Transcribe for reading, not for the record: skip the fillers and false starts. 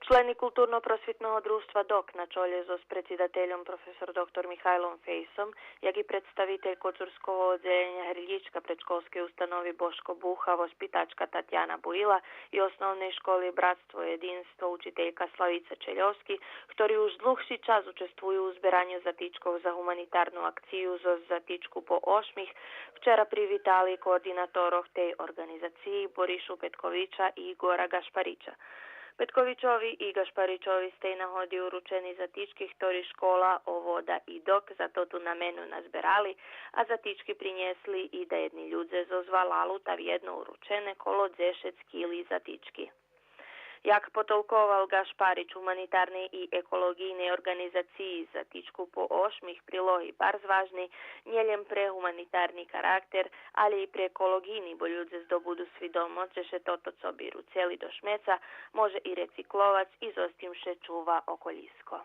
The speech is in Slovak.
Члени културно-просвітного друštva ДОК на чолі з председателем професор доктор Михайлом Fejsom, як і представитель Kočurskого oddeljenja Hrljička predškolske ustanovi Boško Buha, vaspitačka Tatjana Bujila i osnovnej školi Bratstvo jedinstvo učiteljka Slavica Čeljovski, ktorí už dlhší čas učestvujú u zberanju zatičkov za humanitarnu akciju zo zatičku po ošmih, včera privitali koordinatoroh tej organizaciji Borišu Petkovića i Igora Gašparića. Petkovićovi i Gašparićovi ste nahodi uručeni zatički, ktorý škola, ovoda i dok za to tu namenu nazberali, a zatički prinjesli i da jedni ljudze zozvalalu ta vjedno uručene kolo dzešecki ili zatički. Jak potolkoval Gašparić humanitarnej i ekologijnej organizaciji zatičku po ošmih prilohi bar zvažni, njeljem pre humanitarni karakter, ali i pre ekologijni, bo ljudze zdobudu svidomost, že še toto sobiru cijeli do šmeca, može i reciklovac i zostimše čuva okolisko.